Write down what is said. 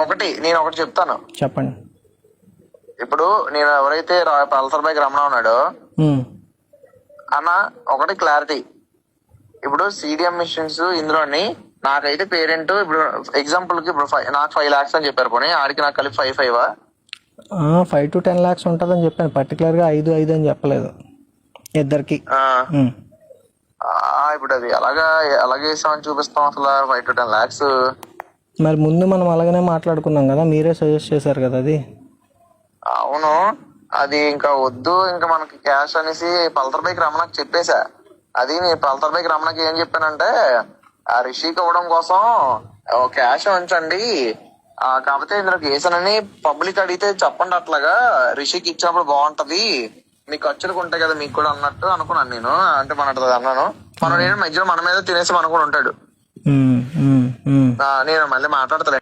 ఒకటి నేను ఒకటి చెప్తాను. చెప్పండి. ఇప్పుడు నేను ఎవరైతే పల్సర్ బైక్ రమణ ఉన్నాడో అన్న, ఒకటి క్లారిటీ. ఇప్పుడు CDM మిషన్స్ ఇందులోని నాకైతే పేరెంట్ ఇప్పుడు ఎగ్జాంపుల్ కి ఇప్పుడు నాకు 5 lakhs అని చెప్పారు, పోనీ ఆడికి నాకు కలిపి 5 5 to 10 lakhs ఉంటుందని చెప్పాను, పర్టికులర్ గా 5 అని చెప్పలేదు ఇద్దరికి. ఇప్పుడు అది అలాగే వేసామని చూపిస్తాం అసలు 5 to 10 lakhs. మరి ముందు మనం అలాగనే మాట్లాడుకున్నాం కదా, మీరే సజెస్ట్ చేశారు కదా అది. అవును, అది ఇంకా వద్దు, ఇంకా మనకి క్యాష్ అనేసి పల్సర్ బైక్ రమణకి చెప్పేశా. అది నేను పల్సర్ బైక్ రమణకి ఏం చెప్పానంటే, ఆ రిషికి ఇవ్వడం కోసం క్యాష్ ఉంచండి, కాకపోతే ఇందులో కేసునని పబ్లిక్ అడిగితే చెప్పండి, అట్లాగా రిషికి ఇచ్చినప్పుడు బాగుంటది, మీ ఖర్చులకు ఉంటాయి కదా మీకు కూడా అన్నట్టు అనుకున్నాను నేను. అంటే మన అన్నాను, మనం నేను మధ్యలో మన మీద తినేసి మన కూడా ఉంటాడు. నేను మళ్ళీ మాట్లాడతలే.